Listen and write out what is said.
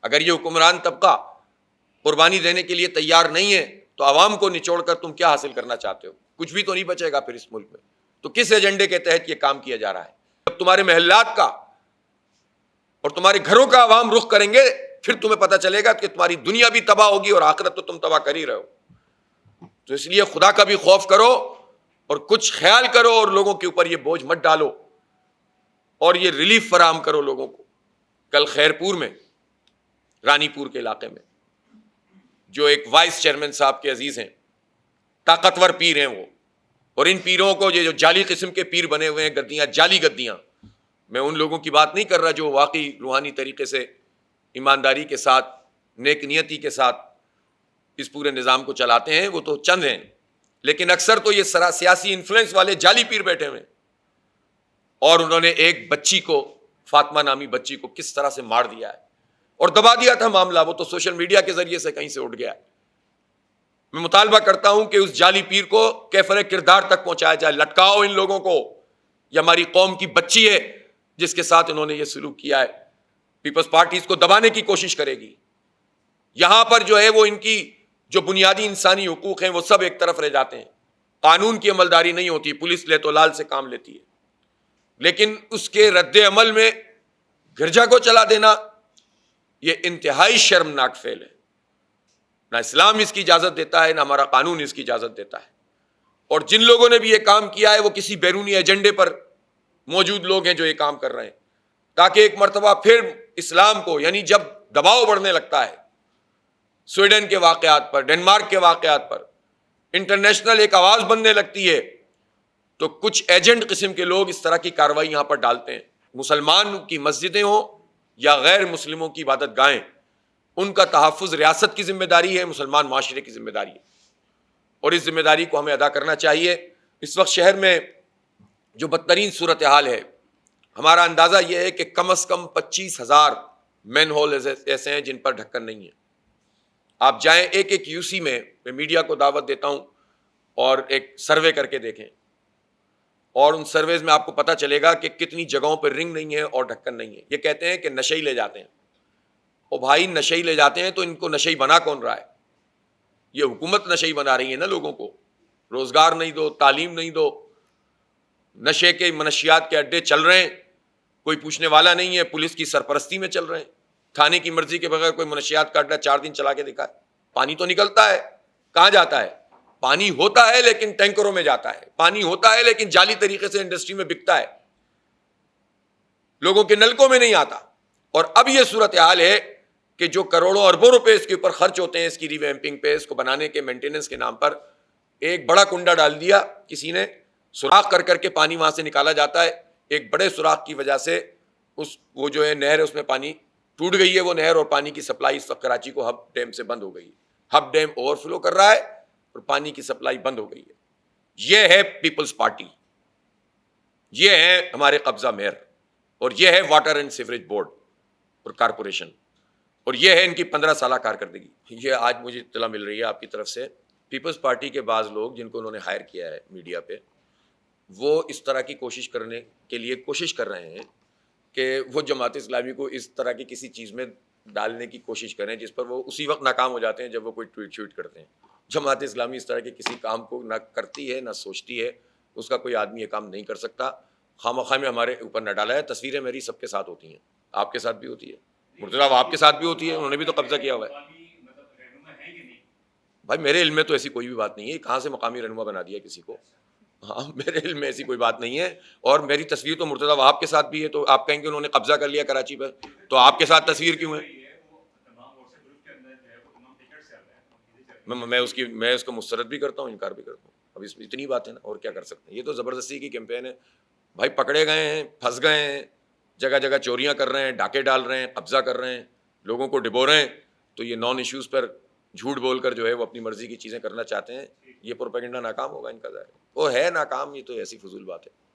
اگر یہ حکمران طبقہ قربانی دینے کے لیے تیار نہیں ہے تو عوام کو نچوڑ کر تم کیا حاصل کرنا چاہتے ہو؟ کچھ بھی تو نہیں بچے گا پھر اس ملک میں. تو کس ایجنڈے کے تحت یہ کام کیا جا رہا ہے؟ جب تمہارے محلات کا اور تمہارے گھروں کا عوام رخ کریں گے پھر تمہیں پتہ چلے گا کہ تمہاری دنیا بھی تباہ ہوگی اور آخرت تو تم تباہ کر ہی رہے ہو. تو اس لیے خدا کا بھی خوف کرو اور کچھ خیال کرو اور لوگوں کے اوپر یہ بوجھ مت ڈالو اور یہ ریلیف فراہم کرو لوگوں کو. کل خیرپور میں، رانی پور کے علاقے میں، جو ایک وائس چیئرمین صاحب کے عزیز ہیں، طاقتور پیر ہیں وہ، اور ان پیروں کو یہ جو جعلی قسم کے پیر بنے ہوئے ہیں، گدیاں، جعلی گدیاں، میں ان لوگوں کی بات نہیں کر رہا جو واقعی روحانی طریقے سے ایمانداری کے ساتھ، نیک نیتی کے ساتھ اس پورے نظام کو چلاتے ہیں، وہ تو چند ہیں، لیکن اکثر تو یہ سیاسی انفلوئنس والے جعلی پیر بیٹھے ہوئے ہیں. اور انہوں نے ایک بچی کو، فاطمہ نامی بچی کو کس طرح سے مار دیا ہے اور دبا دیا تھا معاملہ، وہ تو سوشل میڈیا کے ذریعے سے کہیں سے اٹھ گیا. میں مطالبہ کرتا ہوں کہ اس جعلی پیر کو کیفر کردار تک پہنچایا جائے. لٹکاؤ ان لوگوں کو. یہ ہماری قوم کی بچی ہے جس کے ساتھ انہوں نے یہ سلوک کیا ہے. پیپلز پارٹی اس کو دبانے کی کوشش کرے گی. یہاں پر جو ہے وہ ان کی جو بنیادی انسانی حقوق ہیں وہ سب ایک طرف رہ جاتے ہیں. قانون کی عملداری نہیں ہوتی، پولیس لے تو لال سے کام لیتی ہے، لیکن اس کے رد عمل میں گرجا کو چلا دینا یہ انتہائی شرمناک فعل ہے. نہ اسلام اس کی اجازت دیتا ہے، نہ ہمارا قانون اس کی اجازت دیتا ہے. اور جن لوگوں نے بھی یہ کام کیا ہے وہ کسی بیرونی ایجنڈے پر موجود لوگ ہیں جو یہ کام کر رہے ہیں، تاکہ ایک مرتبہ پھر اسلام کو، یعنی جب دباؤ بڑھنے لگتا ہے سویڈن کے واقعات پر، ڈنمارک کے واقعات پر، انٹرنیشنل ایک آواز بننے لگتی ہے، تو کچھ ایجنٹ قسم کے لوگ اس طرح کی کارروائی یہاں پر ڈالتے ہیں. مسلمان کی مسجدیں ہوں یا غیر مسلموں کی عبادت گاہیں، ان کا تحفظ ریاست کی ذمہ داری ہے، مسلمان معاشرے کی ذمہ داری ہے، اور اس ذمہ داری کو ہمیں ادا کرنا چاہیے. اس وقت شہر میں جو بدترین صورتحال ہے، ہمارا اندازہ یہ ہے کہ کم از کم 25,000 مین ہول ایسے ہیں جن پر ڈھکن نہیں ہے. آپ جائیں ایک ایک یو سی میں میڈیا کو دعوت دیتا ہوں اور ایک سروے کر کے دیکھیں، اور ان سرویز میں آپ کو پتہ چلے گا کہ کتنی جگہوں پر رنگ نہیں ہے اور ڈھکن نہیں ہے. یہ کہتے ہیں کہ نشئی لے جاتے ہیں. او بھائی، نشئی لے جاتے ہیں تو ان کو نشئی بنا کون رہا ہے؟ یہ حکومت نشئی بنا رہی ہے نا. لوگوں کو روزگار نہیں دو، تعلیم نہیں دو، نشے کے منشیات کے اڈے چل رہے ہیں، کوئی پوچھنے والا نہیں ہے، پولیس کی سرپرستی میں چل رہے ہیں. تھانے کی مرضی کے بغیر کوئی منشیات کا اڈا 4 دن چلا کے دکھائے. پانی تو نکلتا ہے، کہاں جاتا ہے؟ پانی ہوتا ہے لیکن ٹینکروں میں جاتا ہے، پانی ہوتا ہے لیکن جعلی طریقے سے انڈسٹری میں بکتا ہے، لوگوں کے نلکوں میں نہیں آتا. اور اب یہ صورتحال ہے کہ جو کروڑوں اربوں روپے اس کے اوپر خرچ ہوتے ہیں، اس کی ریویمپنگ پہ، اس کو بنانے کے مینٹیننس کے نام پر، ایک بڑا کنڈا ڈال دیا کسی نے، سوراخ کر کر کے پانی وہاں سے نکالا جاتا ہے. ایک بڑے سوراخ کی وجہ سے وہ جو ہے نہر، اس میں پانی ٹوٹ گئی ہے، وہ نہر، اور پانی کی سپلائی اس وقت کراچی کو ہب ڈیم سے بند ہو گئی. ہب ڈیم اوور فلو کر رہا ہے اور پانی کی سپلائی بند ہو گئی ہے. یہ ہے پیپلز پارٹی، یہ ہے ہمارے قبضہ میئر، اور یہ ہے واٹر اینڈ سیوریج بورڈ اور کارپوریشن، اور یہ ہے ان کی 15 سالہ کارکردگی. یہ آج مجھے اطلاع مل رہی ہے آپ کی طرف سے، پیپلز پارٹی کے بعض لوگ جن کو انہوں نے ہائر کیا ہے میڈیا پہ، وہ اس طرح کی کوشش کرنے کے لیے کوشش کر رہے ہیں کہ وہ جماعت اسلامی کو اس طرح کی کسی چیز میں ڈالنے کی کوشش کریں جس پر وہ اسی وقت ناکام ہو جاتے ہیں جب وہ کوئی ٹویٹ شویٹ کرتے ہیں. جماعت اسلامی اس طرح کے کسی کام کو نہ کرتی ہے نہ سوچتی ہے، اس کا کوئی آدمی یہ کام نہیں کر سکتا. خواہ میں ہمارے اوپر نہ ڈالا ہے. تصویریں میری سب کے ساتھ ہوتی ہیں، آپ کے ساتھ بھی ہوتی ہے، مرتضیٰ آپ کے ساتھ بھی ہوتی ہے، انہوں نے بھی تو قبضہ کیا ہوا ہے. بھائی میرے علم میں تو ایسی کوئی بھی بات نہیں ہے، کہاں سے مقامی رہنما بنا دیا کسی کو؟ ہاں، میرے علم میں ایسی کوئی بات نہیں ہے. اور میری تصویر تو مرتضیٰ آپ کے ساتھ بھی ہے، تو آپ کہیں گے انہوں نے قبضہ کر لیا کراچی پر، تو آپ کے ساتھ تصویر کیوں ہے؟ میں اس کو مسترد بھی کرتا ہوں، انکار بھی کرتا ہوں. اب اس میں اتنی بات ہے نا، اور کیا کر سکتے ہیں؟ یہ تو زبردستی کی کیمپین ہے. بھائی پکڑے گئے ہیں، پھنس گئے ہیں، جگہ جگہ چوریاں کر رہے ہیں، ڈاکے ڈال رہے ہیں، قبضہ کر رہے ہیں، لوگوں کو ڈبو رہے ہیں، تو یہ نان ایشوز پر جھوٹ بول کر جو ہے وہ اپنی مرضی کی چیزیں کرنا چاہتے ہیں. یہ پروپیگنڈا ناکام ہوگا ان کا، ظاہر وہ ہے ناکام. یہ تو ایسی فضول بات ہے.